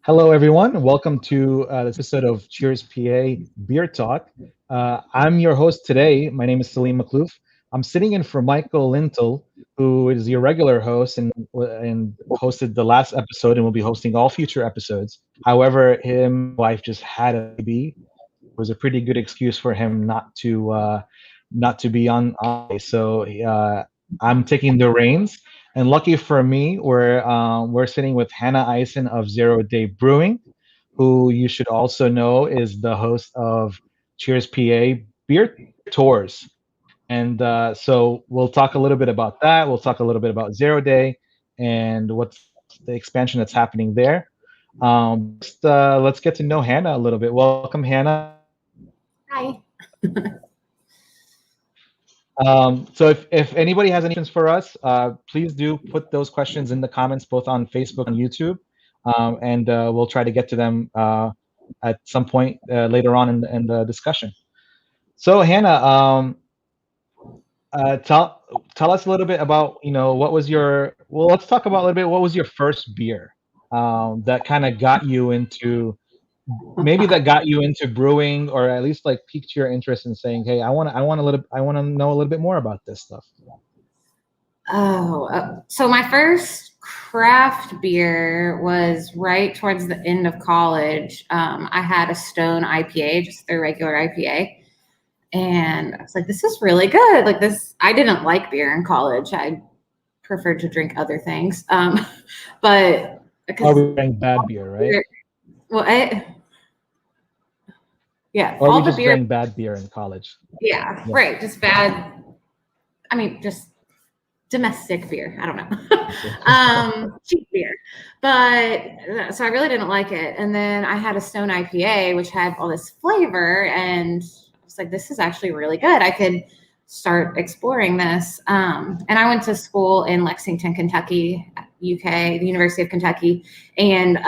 Hello, everyone. Welcome to this episode of Cheers PA Beer Talk. I'm your host today. My name is Salim Maklouf. I'm sitting in for Michael Lintal, who is your regular host and hosted the last episode and will be hosting all future episodes. However, him wife just had a baby. It was a pretty good excuse for him not to be on. So I'm taking the reins. And lucky for me, we're sitting with Hannah Ison of Zeroday Brewing, who you should also know is the host of Cheers PA Beer Tours. And so we'll talk a little bit about that. We'll talk a little bit about Zeroday and what's the expansion that's happening there. Let's get to know Hannah a little bit. Welcome, Hannah. Hi. So if anybody has any questions for us, please do put those questions in the comments, both on Facebook and YouTube, and we'll try to get to them at some point later on in the discussion. So Hannah, tell us a little bit about what was your well. Let's talk about a little bit what was your first beer that kind of got you into maybe that got you into brewing, or at least like piqued your interest in saying, "Hey, I want to know a little bit more about this stuff." So my first craft beer was right towards the end of college. I had a Stone IPA, just their regular IPA. And I was like, this is really good. Like this, I didn't like beer in college. I preferred to drink other things. But because Or we drank bad beer, right? well, yeah, Or we all the just beer, drank bad beer in college. yeah, Yeah. right, just bad. I mean, just domestic beer. I don't know. Cheap beer. But so I really didn't like it. And then I had a Stone IPA, which had all this flavor. And I was like, this is actually really good. I could start exploring this. And I went to school in Lexington, Kentucky, UK, the University of Kentucky. And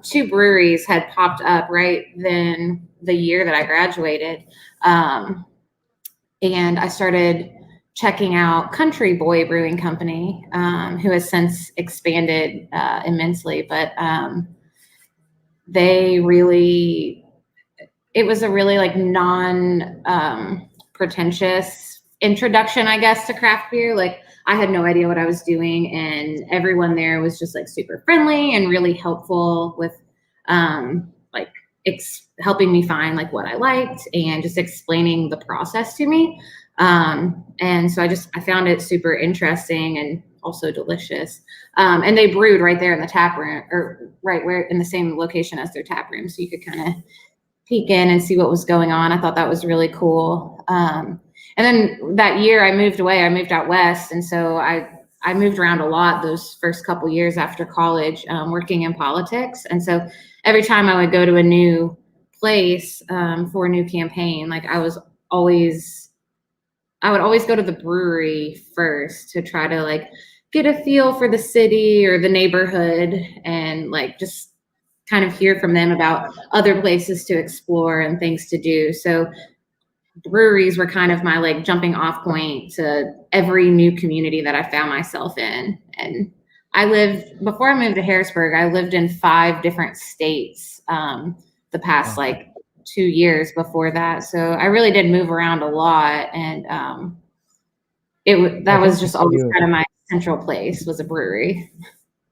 two breweries had popped up right then the year that I graduated. And I started checking out Country Boy Brewing Company, who has since expanded immensely. But it was a really like non-pretentious introduction, I guess, to craft beer. Like I had no idea what I was doing, and everyone there was just like super friendly and really helpful with like helping me find like what I liked and just explaining the process to me. And so I found it super interesting and also delicious. And they brewed right there in the tap room, or right where in the same location as their tap room. So you could kind of peek in and see what was going on. I thought that was really cool. And then that year I moved away, I moved out West. And so I moved around a lot those first couple years after college, working in politics. And so every time I would go to a new place for a new campaign, like I would always go to the brewery first to try to like get a feel for the city or the neighborhood and like just kind of hear from them about other places to explore and things to do. So breweries were kind of my like jumping off point to every new community that I found myself in. And before I moved to Harrisburg, I lived in 5 different states the past like 2 years before that. So I really did move around a lot. And that was just always kind of my central place, was a brewery.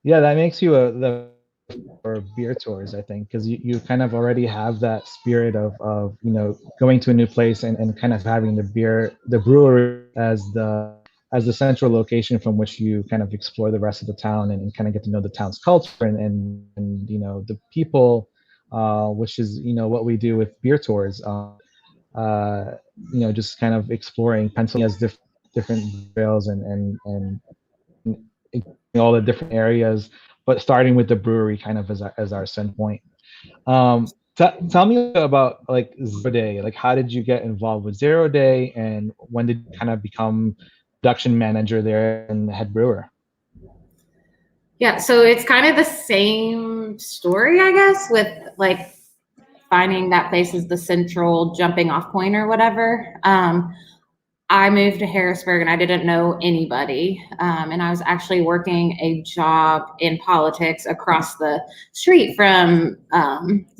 Yeah, that makes you the for beer tours, I think, because you kind of already have that spirit of going to a new place and kind of having the brewery as the central location from which you kind of explore the rest of the town and kind of get to know the town's culture and the people, which is what we do with beer tours. Just kind of exploring Pennsylvania's different trails and all the different areas, but starting with the brewery kind of as our send point. Tell me about like Zeroday. Like, how did you get involved with Zeroday, and when did you kind of become production manager there and head brewer? Yeah, so it's kind of the same story, I guess, with like finding that place as the central jumping off point or whatever. I moved to Harrisburg and I didn't know anybody. And I was actually working a job in politics across the street from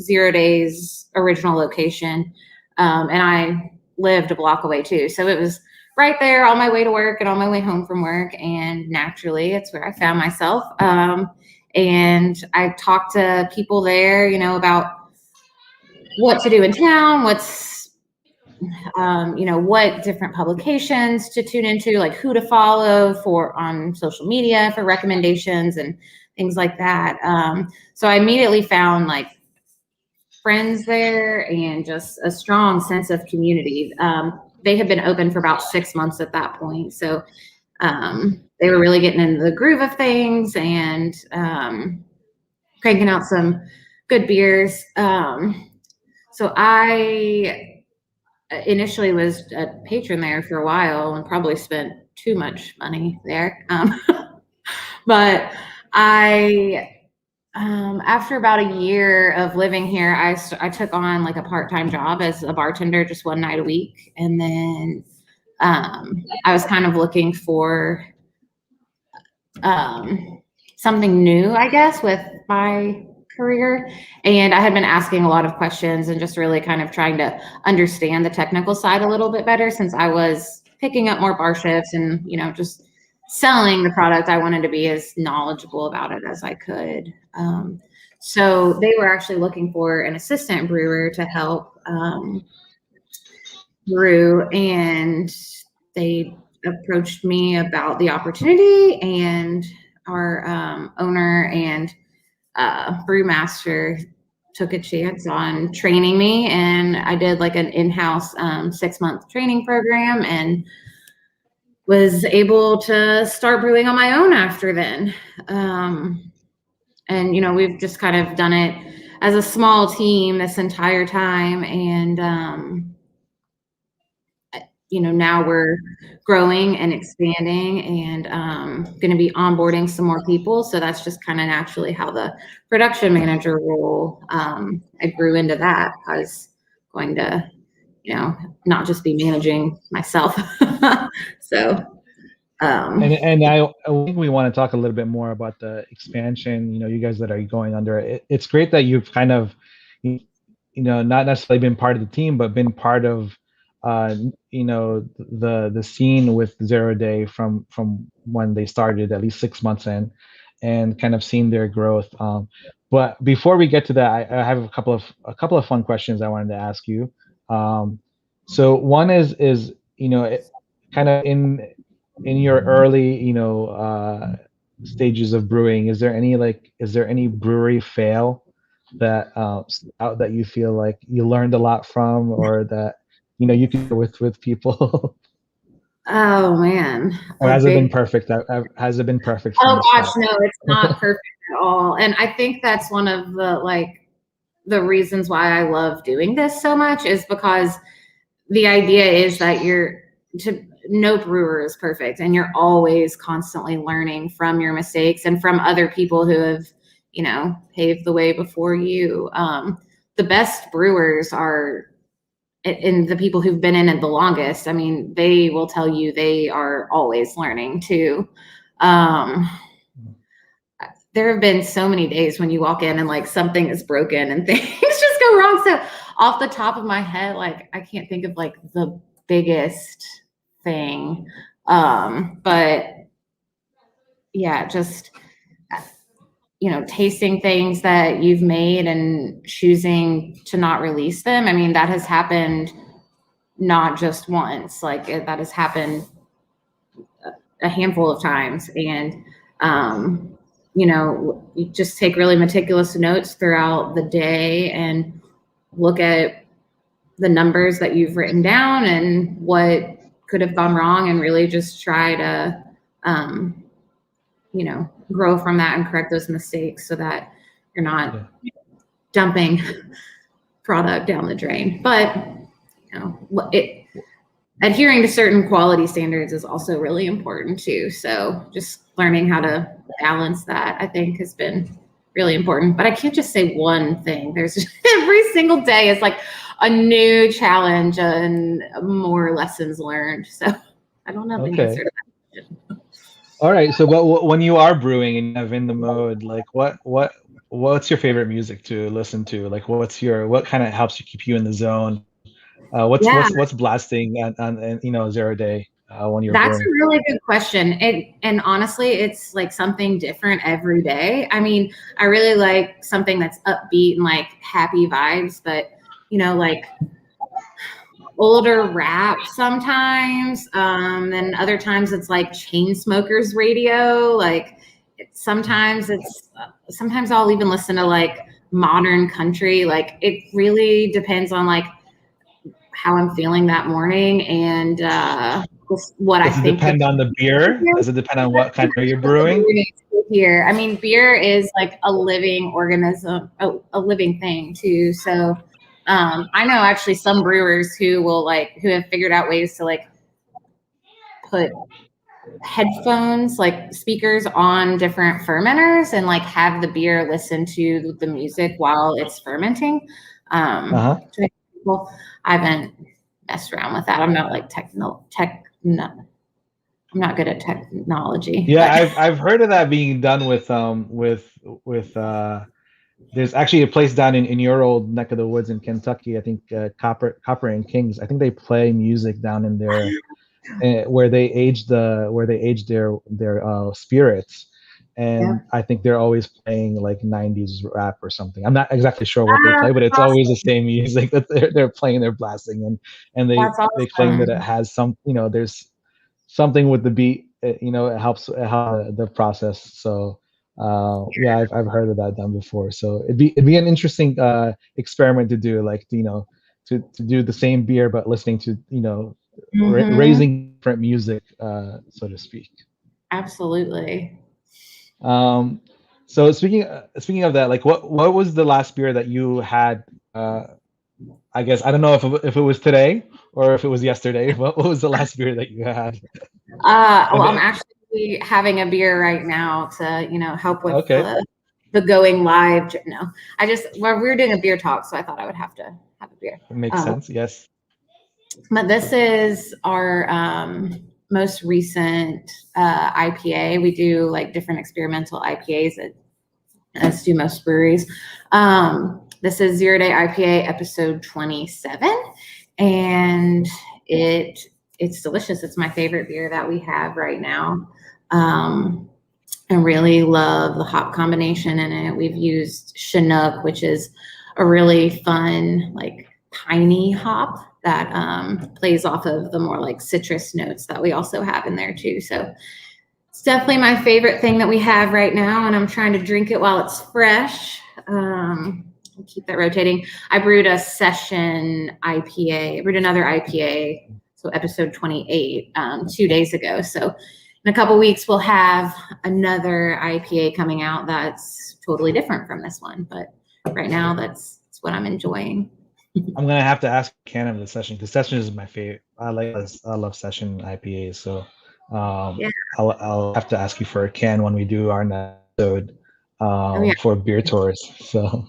Zeroday's original location. And I lived a block away too. So it was right there on my way to work and on my way home from work. And naturally, it's where I found myself. And I talked to people there, you know, about what to do in town, what different publications to tune into, like who to follow for on social media for recommendations and things like that. So I immediately found like friends there and just a strong sense of community. They had been open for about 6 months at that point. So they were really getting into the groove of things and cranking out some good beers. So I initially was a patron there for a while and probably spent too much money there. But after about a year of living here, I took on like a part-time job as a bartender, just one night a week. And then I was kind of looking for something new, I guess, with my career. And I had been asking a lot of questions and just really kind of trying to understand the technical side a little bit better since I was picking up more bar shifts and, you know, just selling the product. I wanted to be as knowledgeable about it as I could. So they were actually looking for an assistant brewer to help brew, and they approached me about the opportunity, and our owner and brewmaster took a chance on training me, and I did like an in-house 6-month training program and was able to start brewing on my own after then. And, you know, we've just kind of done it as a small team this entire time. And, you know, now we're growing and expanding and going to be onboarding some more people. So that's just kind of naturally how the production manager role, I grew into that. I was going to, you know, not just be managing myself. So, and I think we want to talk a little bit more about the expansion. You know, you guys that are going under it. It's great that you've kind of, you know, not necessarily been part of the team, but been part of, you know, the scene with Zeroday from when they started, at least 6 months in, and kind of seen their growth. But before we get to that, I have a couple of fun questions I wanted to ask you. So one is you know, kind of in your early, you know, stages of brewing, is there any brewery fail that out that you feel like you learned a lot from, or that, you know, you can go with people? oh man. Or has it been perfect? Has it been perfect from Oh the gosh, start? no, it's not perfect at all. And I think that's one of the reasons why I love doing this so much is because the idea is that no brewer is perfect, and you're always constantly learning from your mistakes and from other people who have, you know, paved the way before you. The best brewers are, and the people who've been in it the longest, I mean, they will tell you they are always learning too. There have been so many days when you walk in and like something is broken and things just go wrong. So off the top of my head, like I can't think of like the biggest thing. But yeah, just, you know, tasting things that you've made and choosing to not release them. I mean, that has happened not just once, like that has happened a handful of times. And, you know, you just take really meticulous notes throughout the day and look at the numbers that you've written down and what could have gone wrong, and really just try to, you know, grow from that and correct those mistakes so that you're not dumping product down the drain. But, you know, adhering to certain quality standards is also really important too. So just learning how to balance that, I think, has been really important. But I can't just say one thing. There's every single day it's like, a new challenge and more lessons learned. So I don't know the answer to that. All right. So, when you are brewing and you're in the mode, like what's your favorite music to listen to? Like, what kind of helps you keep you in the zone? Yeah, What's blasting on Zeroday when you're that's brewing? a really good question. And honestly, it's like something different every day. I mean, I really like something that's upbeat and like happy vibes, but like older rap sometimes. And other times it's like Chainsmokers radio. Like sometimes sometimes I'll even listen to like modern country. Like it really depends on like how I'm feeling that morning and what I Does it think the depend on the beer? Does it depend on what kind of beer you're brewing? here. I mean, beer is like a living organism, a living thing too. So I know actually some brewers who have figured out ways to like put headphones, like speakers on different fermenters and like have the beer listen to the music while it's fermenting. Uh-huh. Well, I haven't messed around with that. I'm not like I'm not good at technology. Yeah, But I've heard of that being done with there's actually a place down in your old neck of the woods in Kentucky. I think Copper and Kings. I think they play music down in there where they age their spirits, yeah. and I think they're always playing like 90s rap or something. I'm not exactly sure what they Ah, play, but it's that's always the awesome. same music that they're playing, they're blasting, and That's they claim that awesome. it has some, there's something with the beat, it helps the process. So yeah, I've heard of that done before. So it'd be an interesting experiment to do, like to do the same beer but listening to Mm-hmm. raising different music, so to speak. Absolutely. Um, so speaking of that, like what was the last beer that you had? I guess I don't know if it was today or if it was yesterday. What was the last beer that you had? Well, And I'm actually having a beer right now to, help with okay, the going live. No, well, we were doing a beer talk, so I thought I would have to have a beer. it makes sense. Yes. But this is our most recent IPA. We do like different experimental IPAs as do most breweries. This is Zeroday IPA episode 27, and it's delicious. It's my favorite beer that we have right now. I really love the hop combination in it. We've used Chinook, which is a really fun, like piney hop that plays off of the more like citrus notes that we also have in there too. So it's definitely my favorite thing that we have right now, and I'm trying to drink it while it's fresh. I'll keep that rotating. I brewed a session IPA. I brewed another IPA, so episode 28, 2 days ago. So in a couple weeks, we'll have another IPA coming out that's totally different from this one. But right now, that's what I'm enjoying. I'm gonna have to ask Ken of the session, because session is my favorite. I love session IPAs. So Yeah. I'll have to ask you for a can when we do our next episode Oh yeah. for beer tours. So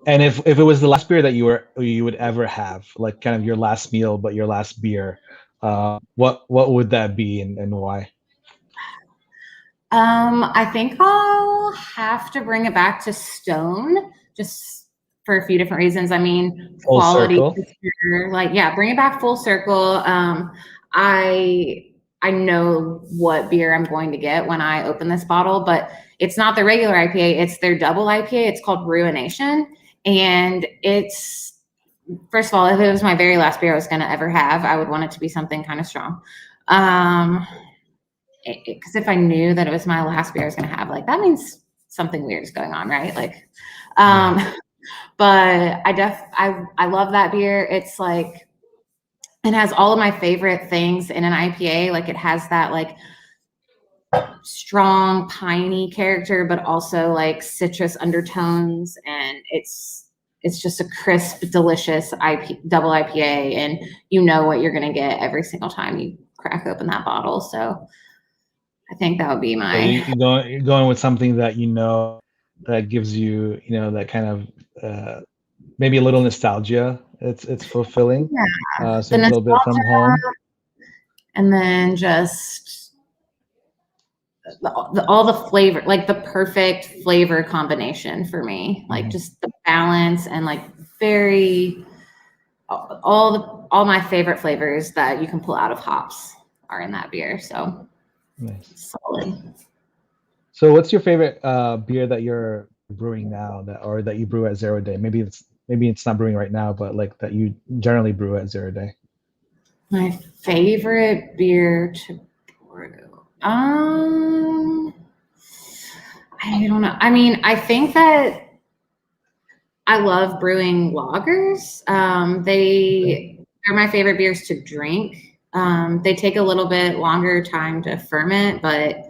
and if it was the last beer that you would ever have, like kind of your last meal but your last beer, what would that be, and why? I think I'll have to bring it back to Stone just for a few different reasons. I mean, Full quality, circle. like yeah, bring it back full circle. I know what beer I'm going to get when I open this bottle, but it's not the regular IPA, it's their double IPA. It's called Ruination. And it's, first of all, if it was my very last beer I was going to ever have, I would want it to be something kind of strong. Because if I knew that it was my last beer I was going to have, like that means something weird is going on, right? Like, but I love that beer. It's like, it has all of my favorite things in an IPA. Like it has that like strong piney character, but also like citrus undertones, and it's just a crisp, delicious double IPA, and you know what you're going to get every single time you crack open that bottle. So I think that would be So my. you're going with something that that gives you, that kind of maybe a little nostalgia. It's fulfilling. Yeah, So the a little bit from home. and then just all the flavor, like the perfect flavor combination for me, like just the balance and like very all my favorite flavors that you can pull out of hops are in that beer. So Nice. solid. So what's your favorite beer that you're brewing now or that you brew at Zeroday? Maybe it's not brewing right now, but like that you generally brew at Zeroday. My favorite beer to brew. I don't know. I mean, I think that I love brewing lagers. They're my favorite beers to drink. They take a little bit longer time to ferment, but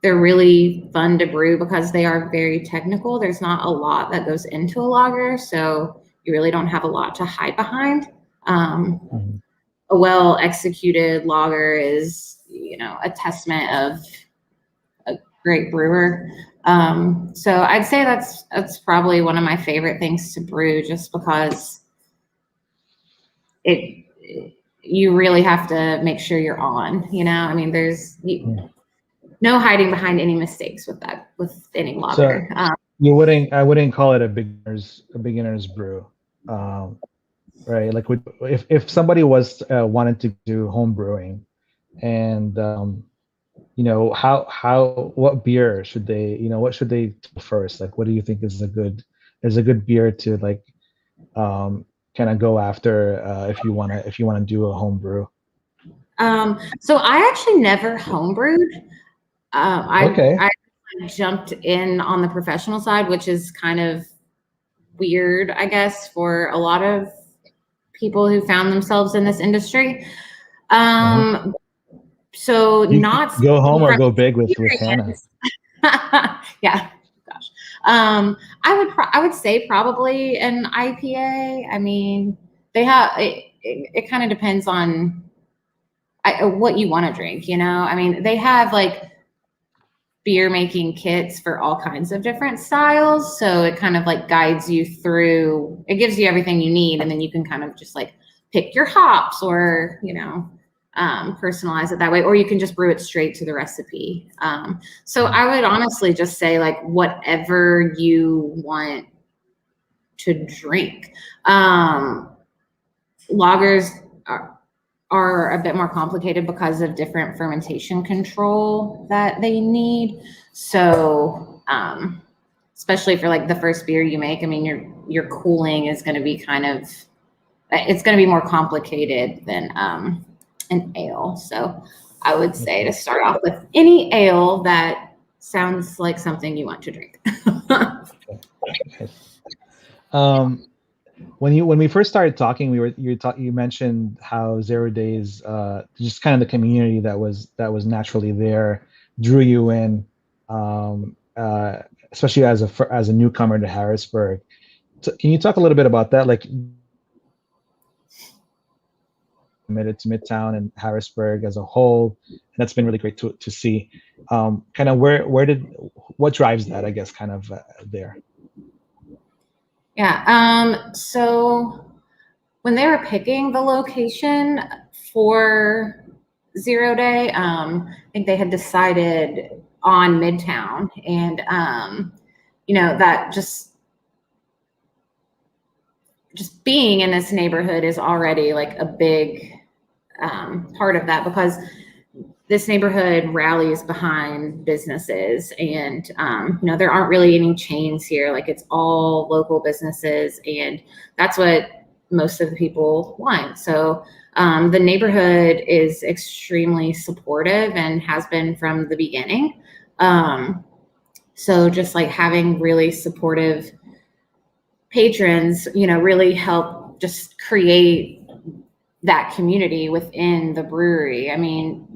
they're really fun to brew because they are very technical. There's not a lot that goes into a lager, so you really don't have a lot to hide behind. A well executed lager is, a testament of a great brewer. So I'd say that's probably one of my favorite things to brew, just because you really have to make sure you're on. I mean, there's no hiding behind any mistakes with any lager. So I wouldn't call it a beginner's brew, right? Like if somebody was wanted to do home brewing, and what beer should they, what should they do first? Like, what do you think is a good beer to like kind of go after if you want to do a home brew? So I actually never homebrewed. I jumped in on the professional side, which is kind of weird, I guess, for a lot of people who found themselves in this industry. So you not go home or go big with Hannah. Yeah, gosh. I would say probably an IPA. I mean, they have it kind of depends on what you want to drink. I mean, they have like beer making kits for all kinds of different styles, so it kind of like guides you through. It gives you everything you need, and then you can kind of just like pick your hops, or personalize it that way, or you can just brew it straight to the recipe. So I would honestly just say like whatever you want to drink. Lagers are a bit more complicated because of different fermentation control that they need. So especially for like the first beer you make, I mean, your cooling is going to be it's going to be more complicated than an ale. So I would say to start off with any ale that sounds like something you want to drink. When we first started talking, you mentioned how Zeroday's just kind of the community that was naturally there drew you in, especially as a newcomer to Harrisburg. So can you talk a little bit about that? Like, committed to Midtown and Harrisburg as a whole, and that's been really great to see. Kind of what drives that, I guess, kind of there. Yeah. So when they were picking the location for Zeroday, I think they had decided on Midtown, and that just being in this neighborhood is already like a big part of that, because this neighborhood rallies behind businesses, and there aren't really any chains here. Like, it's all local businesses, and that's what most of the people want. So the neighborhood is extremely supportive and has been from the beginning. So just like having really supportive patrons, really help just create that community within the brewery. I mean,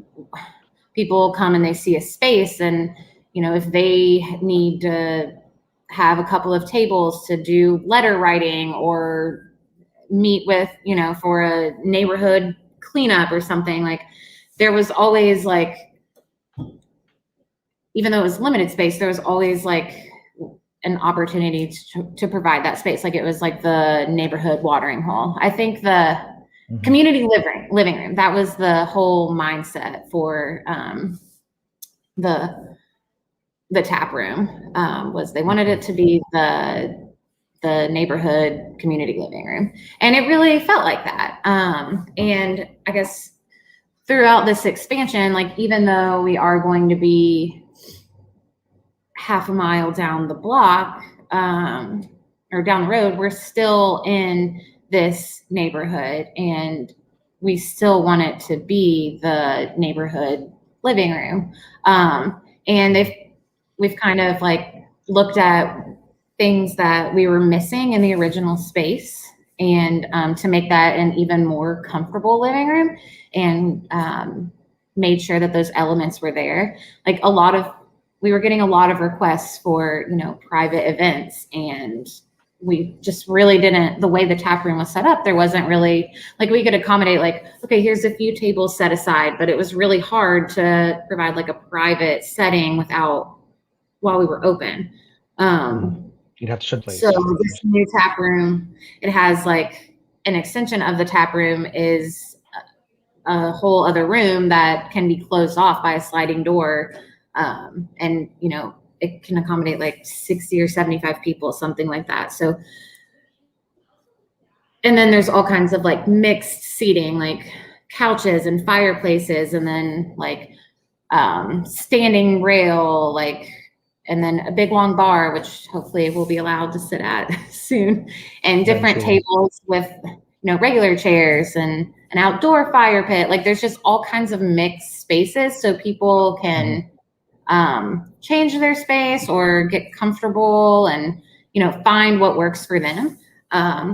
people come and they see a space, and if they need to have a couple of tables to do letter writing, or meet with for a neighborhood cleanup or something, like, there was always like, even though it was limited space, there was always like an opportunity to provide that space. Like it was like the neighborhood watering hole. I think the community living room, that was the whole mindset for the tap room, was they wanted it to be the neighborhood community living room. And it really felt like that. And I guess throughout this expansion, like even though we are going to be half a mile down the block, or down the road, we're still in this neighborhood and we still want it to be the neighborhood living room. And we've kind of like looked at things that we were missing in the original space, and to make that an even more comfortable living room, and made sure that those elements were there. Like we were getting a lot of requests for, private events, and we just really didn't, the way the tap room was set up, there wasn't really, like we could accommodate like, okay, here's a few tables set aside, but it was really hard to provide like a private setting while we were open. You'd have to shut place. So this new tap room, it has like an extension of the tap room is a whole other room that can be closed off by a sliding door. And it can accommodate like 60 or 75 people, something like that. So, and then there's all kinds of like mixed seating, like couches and fireplaces, and then like standing rail, like, and then a big long bar, which hopefully we'll be allowed to sit at soon, and different tables with, regular chairs and an outdoor fire pit. Like there's just all kinds of mixed spaces so people can change their space or get comfortable and, find what works for them.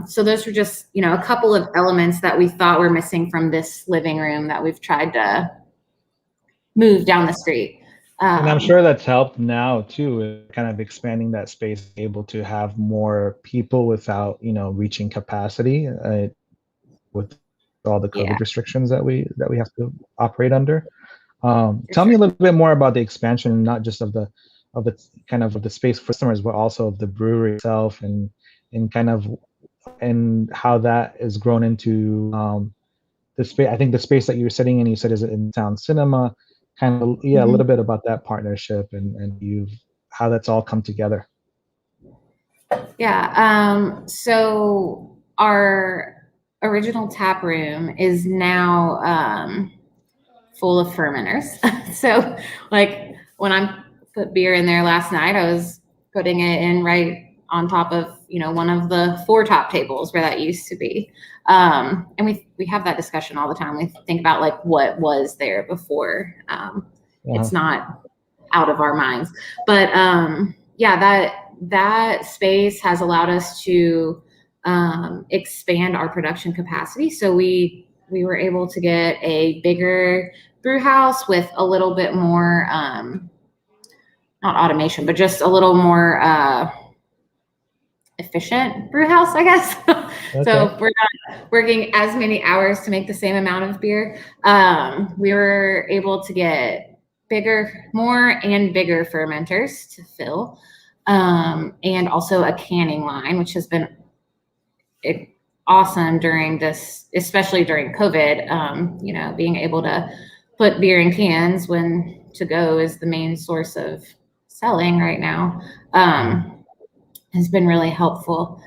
So those were just, a couple of elements that we thought were missing from this living room that we've tried to move down the street. And I'm sure that's helped now too, kind of expanding that space, able to have more people without, reaching capacity with all the COVID restrictions that we have to operate under. Tell me a little bit more about the expansion, not just of the kind of the space for customers, but also of the brewery itself, and how that has grown into the space. I think the space that you were sitting in, you said, is in Town Cinema. Kind of, a little bit about that partnership and how that's all come together. Yeah. So our original tap room is now full of fermenters. So like when I put beer in there last night, I was putting it in right on top of, one of the 4 top tables where that used to be. And we have that discussion all the time. We think about like what was there before. It's not out of our minds, but that space has allowed us to expand our production capacity. So we were able to get a bigger brew house with a little bit more, not automation, but just a little more efficient brew house, I guess. Okay. So we're not working as many hours to make the same amount of beer. We were able to get more and bigger fermenters to fill, and also a canning line, which has been awesome during this, especially during COVID. Being able to put beer in cans when to go is the main source of selling right now, has been really helpful.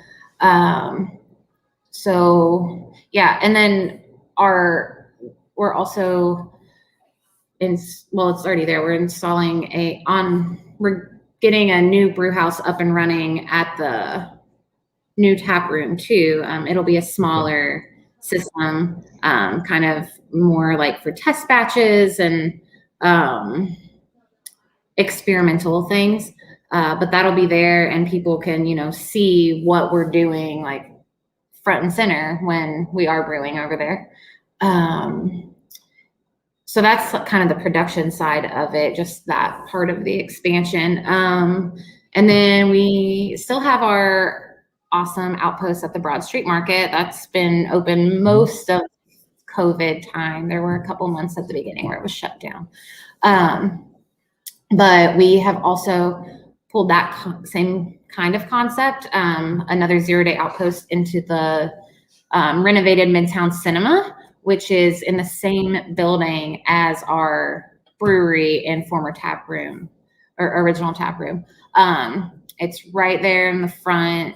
So yeah, and then we're also it's already there. We're getting a new brew house up and running at the new tap room too. It'll be a smaller system, kind of more like for test batches and experimental things. But that'll be there, and people can, see what we're doing like front and center when we are brewing over there. So that's kind of the production side of it, just that part of the expansion. And then we still have our awesome Outpost at the Broad Street Market. That's been open most of COVID time. There were a couple months at the beginning where it was shut down. But we have also pulled that same kind of concept, another Zeroday Outpost into the renovated Midtown Cinema, which is in the same building as our brewery and former tap room or original tap room. It's right there in the front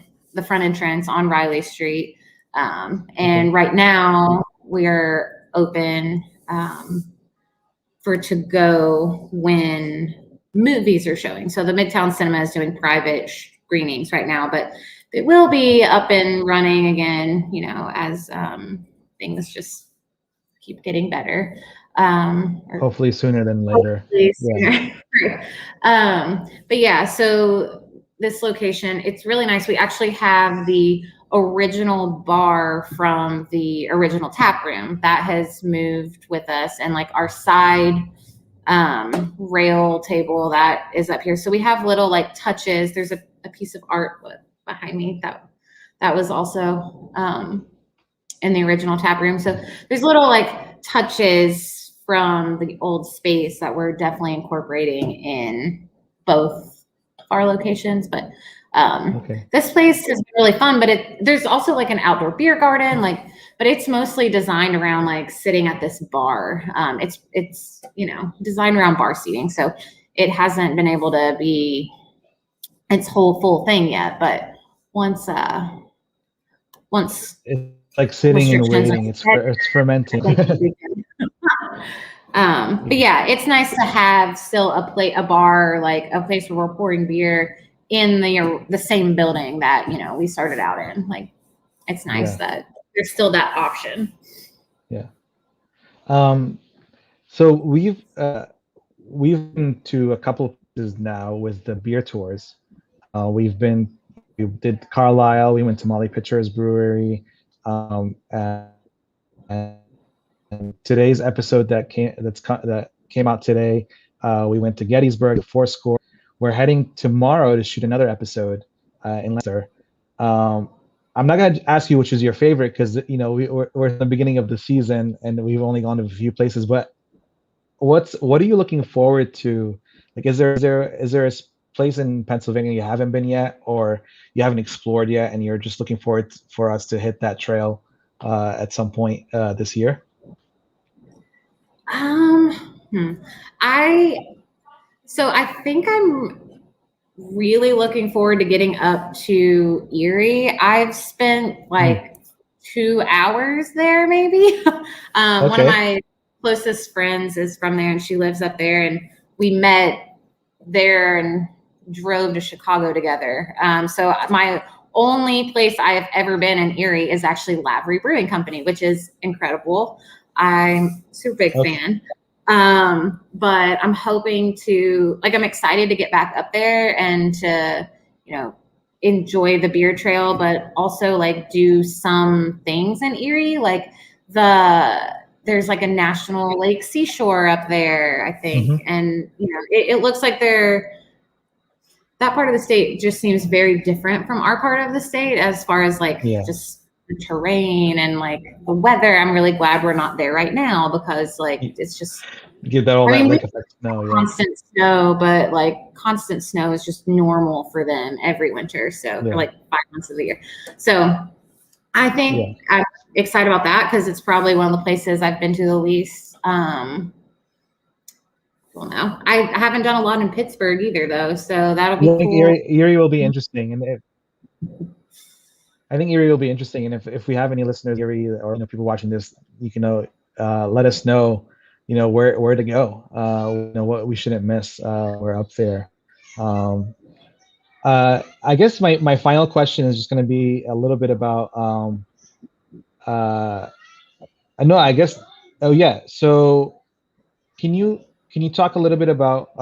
entrance on Riley Street. And right now we're open for to go when movies are showing. So the Midtown Cinema is doing private screenings right now, but it will be up and running again, as things just keep getting better. Hopefully sooner than later. Sooner. But yeah, so this location, it's really nice. We actually have the original bar from the original tap room that has moved with us, and like our side rail table that is up here. So we have little like touches. There's a piece of art behind me that was also in the original tap room. So there's little like touches from the old space that we're definitely incorporating in both our locations. But this place has been really fun, but there's also like an outdoor beer garden, but it's mostly designed around like sitting at this bar. It's designed around bar seating. So it hasn't been able to be its whole full thing yet, but once it's like sitting and waiting, it's fermenting. But yeah, it's nice to have still a bar, like a place where we're pouring beer in the same building that we started out in. Like, it's nice that there's still that option. Yeah. So we've been to a couple of places now with the beer tours. We did Carlisle. We went to Molly Pitcher's Brewery. And today's episode that came out today, we went to Gettysburg, Fourscore. We're heading tomorrow to shoot another episode in Leicester. I'm not going to ask you which is your favorite because we're in the beginning of the season and we've only gone to a few places. But what are you looking forward to? Like, is there a place in Pennsylvania you haven't been yet, or you haven't explored yet, and you're just looking forward for us to hit that trail at some point this year? I think I'm really looking forward to getting up to Erie. I've spent like 2 hours there, maybe. One of my closest friends is from there, and she lives up there, and we met there and drove to Chicago together. So my only place I have ever been in Erie is actually Lavery Brewing Company, which is incredible. I'm a super big fan. But I'm hoping to, I'm excited to get back up there and to, enjoy the beer trail, but also do some things in Erie. There's a national lake seashore up there, I think. Mm-hmm. And, it looks like that part of the state just seems very different from our part of the state as far as just the terrain and the weather. I'm really glad we're not there right now because it's just give that all that effect snow. Constant snow, but constant snow is just normal for them every winter. So for 5 months of the year. So I think I'm excited about that because it's probably one of the places I've been to the least. Well, no, I haven't done a lot in Pittsburgh either, though. So that'll be cool. Erie will be interesting, and I think Erie will be interesting. And if we have any listeners Erie or people watching this, you can let us know, where to go. What we shouldn't miss. We're up there. I guess my final question is just going to be a little bit about. So can you talk a little bit about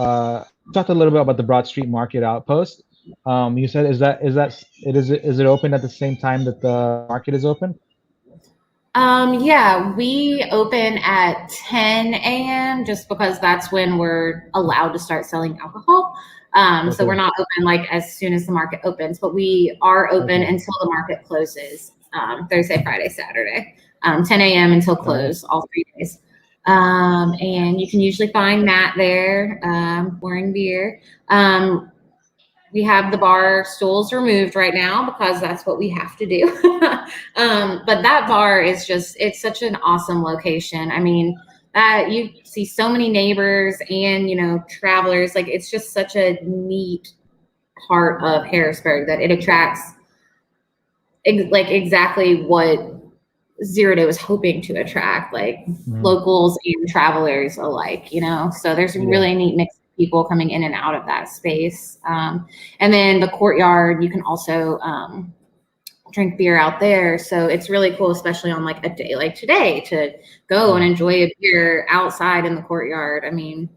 the Broad Street Market Outpost? You said is it open at the same time that the market is open? Yeah, we open at 10 a.m. just because that's when we're allowed to start selling alcohol. So we're not open as soon as the market opens, but we are open until the market closes. Thursday, Friday, Saturday, 10 a.m. until close, all 3 days. And you can usually find Matt there pouring beer. we have the bar stools removed right now because that's what we have to do. But that bar is just, it's such an awesome location. I mean, you see so many neighbors and, you know, travelers. Like, it's just such a neat part of Harrisburg that it attracts like exactly what Zeroday was hoping to attract, like locals and travelers alike, you know? So there's a really neat mix of people coming in and out of that space. And then the courtyard, you can also drink beer out there. So it's really cool, especially on like a day like today, to go and enjoy a beer outside in the courtyard. I mean,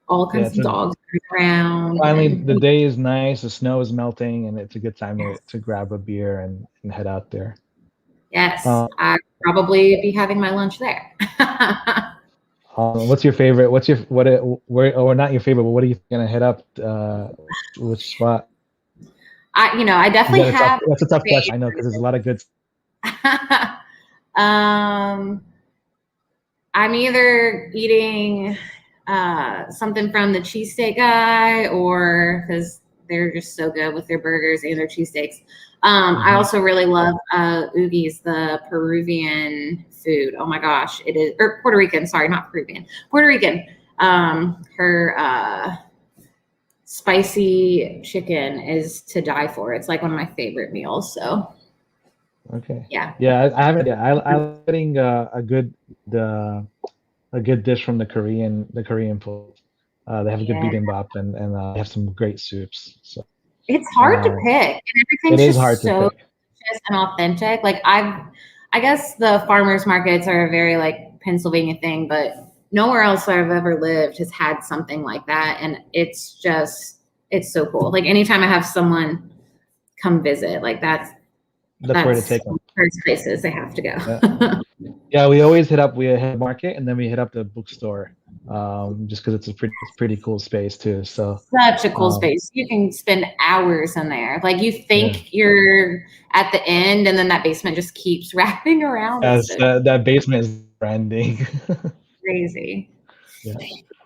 all kinds of dogs around. Finally, the day is nice. The snow is melting, and it's a good time to grab a beer and head out there. Yes, I'd probably be having my lunch there. What's your favorite? Or not your favorite, but what are you gonna hit up? Which spot? I definitely have. That's a tough question, I know, because there's a lot of good. I'm either eating something from the cheesesteak guy, or because they're just so good with their burgers and their cheesesteaks. I also really love Oogie's, the Peruvian food. Oh my gosh, it is, or Puerto Rican. Sorry, not Peruvian. Puerto Rican. Her spicy chicken is to die for. It's like one of my favorite meals. So. Okay. Yeah. Yeah, I haven't. Yeah, I'm getting a good dish from the Korean food. They have a good bibimbap and they have some great soups. So it's hard to pick, and everything's just so delicious and authentic. Like, I guess the farmers markets are a very like Pennsylvania thing, but nowhere else I've ever lived has had something like that, and it's so cool. Like, anytime I have someone come visit, like that's where to take them. First places they have to go. Yeah, we always hit market, and then we hit up the bookstore, just because it's a pretty cool space too. So such a cool space. You can spend hours in there. Like, you think you're at the end, and then that basement just keeps wrapping around. Yes, that basement is branding. Crazy. Yeah.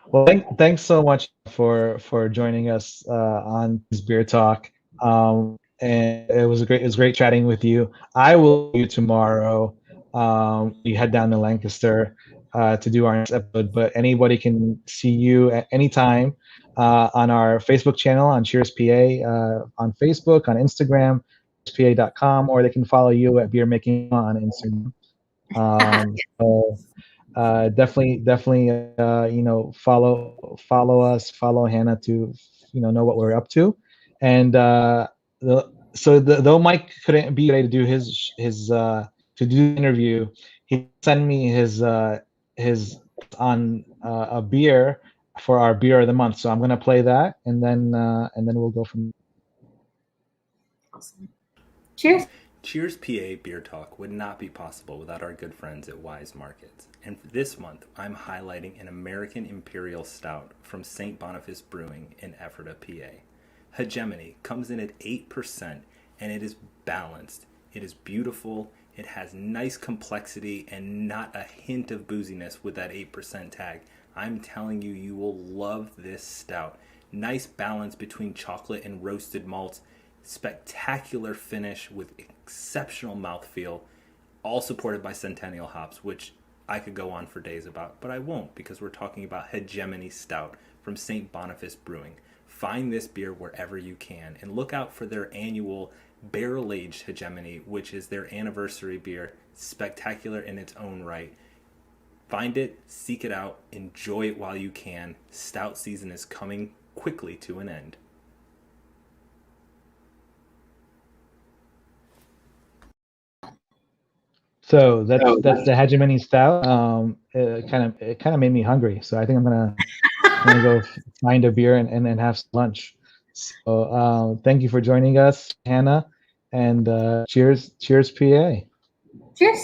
Well, thanks so much for joining us on this beer talk. And it was great chatting with you. I will see you tomorrow. We head down to Lancaster to do our next episode, but anybody can see you at any time on our Facebook channel on Cheers PA, on Facebook, on Instagram, cheerspa.com, or they can follow you at Beer Making on Instagram. So definitely follow us, follow Hannah to know what we're up to. And though Mike couldn't be today to do his to do the interview, he sent me his on a beer for our beer of the month. So I'm gonna play that, and then we'll go from there. Awesome. Cheers. Cheers PA Beer Talk would not be possible without our good friends at Wise Markets. And for this month, I'm highlighting an American Imperial Stout from St. Boniface Brewing in Ephrata, PA. Hegemony comes in at 8%, and it is balanced. It is beautiful. It has nice complexity and not a hint of booziness with that 8% tag. I'm telling you, you will love this stout. Nice balance between chocolate and roasted malts. Spectacular finish with exceptional mouthfeel, all supported by Centennial hops, which I could go on for days about, but I won't, because we're talking about Hegemony Stout from St. Boniface Brewing. Find this beer wherever you can, and look out for their annual barrel-aged Hegemony, which is their anniversary beer, spectacular in its own right. Find it, seek it out, enjoy it while you can. Stout season is coming quickly to an end. So that's the Hegemony Stout. It kind of made me hungry, so I think I'm gonna go find a beer and have some lunch. So thank you for joining us, Hannah, and cheers PA. Cheers.